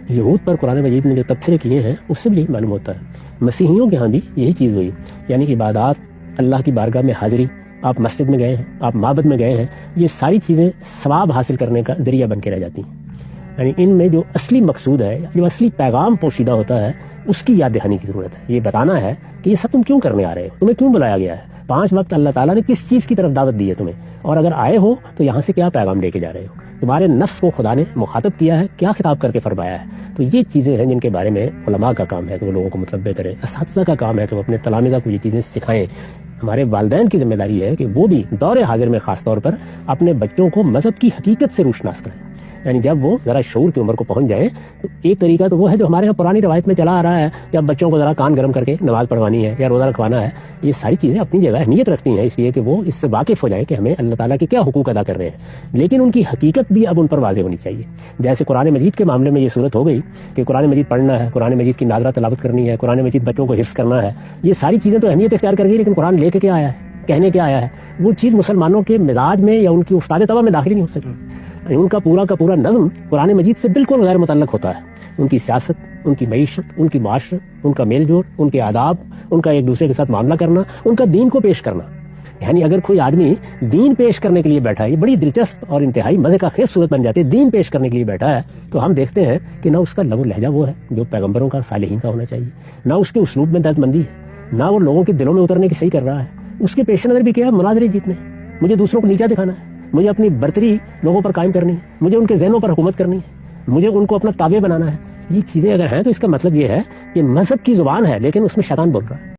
یہود پر قرآن مجید نے جو تبصرے کیے ہیں اس سے بھی یہی معلوم ہوتا ہے۔ مسیحیوں کے ہاں بھی یہی چیز ہوئی، یعنی عبادات، اللہ کی بارگاہ میں حاضری، آپ مسجد میں گئے ہیں، آپ معبد میں گئے ہیں، یہ ساری چیزیں ثواب حاصل کرنے کا ذریعہ بن کے رہ جاتی ہیں۔ یعنی ان میں جو اصلی مقصود ہے، جو اصلی پیغام پوشیدہ ہوتا ہے، اس کی یاد دہانی کی ضرورت ہے۔ یہ بتانا ہے کہ یہ سب تم کیوں کرنے آ رہے ہو، تمہیں کیوں بلایا گیا ہے، 5 وقت اللہ تعالیٰ نے کس چیز کی طرف دعوت دی ہے تمہیں، اور اگر آئے ہو تو یہاں سے کیا پیغام لے کے جا رہے ہو، تمہارے نفس کو خدا نے مخاطب کیا ہے، کیا خطاب کر کے فرمایا ہے۔ تو یہ چیزیں ہیں جن کے بارے میں علماء کا کام ہے کہ وہ لوگوں کو متنبہ کریں، اساتذہ کا کام ہے کہ وہ اپنے تلامذہ کو یہ چیزیں سکھائیں۔ ہمارے والدین کی ذمہ داری ہے کہ وہ بھی دور حاضر میں خاص طور پر اپنے بچوں کو مذہب کی حقیقت سے روشناس کریں۔ یعنی جب وہ ذرا شعور کی عمر کو پہنچ جائیں تو ایک طریقہ تو وہ ہے جو ہمارے یہاں پرانی روایت میں چلا آ رہا ہے کہ اب بچوں کو ذرا کان گرم کر کے نماز پڑھوانی ہے یا روزہ رکھوانا ہے۔ یہ ساری چیزیں اپنی جگہ اہمیت رکھتی ہیں، اس لیے کہ وہ اس سے واقف ہو جائیں کہ ہمیں اللہ تعالیٰ کے کیا حقوق ادا کر رہے ہیں، لیکن ان کی حقیقت بھی اب ان پر واضح ہونی چاہیے۔ جیسے قرآن مجید کے معاملے میں یہ صورت ہو گئی کہ قرآن مجید پڑھنا ہے، قرآن مجید کی ناظرہ تلاوت کرنی ہے، قرآن مجید بچوں کو حفظ کرنا ہے، یہ ساری چیزیں تو اہمیت اختیار کر گئی، لیکن قرآن لے کے کیا آیا ہے، کہنے کیا آیا ہے، وہ چیز مسلمانوں کے مزاج میں یا ان کی افتاد طبع میں داخل نہیں ہو سکی۔ ان کا پورا کا پورا نظم قرآن مجید سے بالکل غیر متعلق ہوتا ہے۔ ان کی سیاست، ان کی معیشت، ان کی معاشرت، ان کا میل جول، ان کے آداب، ان کا ایک دوسرے کے ساتھ معاملہ کرنا، ان کا دین کو پیش کرنا۔ یعنی اگر کوئی آدمی دین پیش کرنے کے لیے بیٹھا ہے، یہ بڑی دلچسپ اور انتہائی مزے کا خیز صورت بن جاتی ہے، دین پیش کرنے کے لیے بیٹھا ہے تو ہم دیکھتے ہیں کہ نہ اس کا لب و لہجہ وہ ہے جو پیغمبروں کا، صالحین کا ہونا چاہیے، نہ اس کے اسلوب میں درد مندی ہے، نہ وہ لوگوں کے دلوں میں اترنے کی صحیح کر رہا ہے۔ اس کے پیش نظر بھی کیا ہے، مناظرے جیتنے، مجھے دوسروں کو نیچا دکھانا ہے، مجھے اپنی برتری لوگوں پر قائم کرنی ہے، مجھے ان کے ذہنوں پر حکومت کرنی ہے، مجھے ان کو اپنا تابع بنانا ہے۔ یہ چیزیں اگر ہیں تو اس کا مطلب یہ ہے کہ مذہب کی زبان ہے لیکن اس میں شیطان بول رہا ہے۔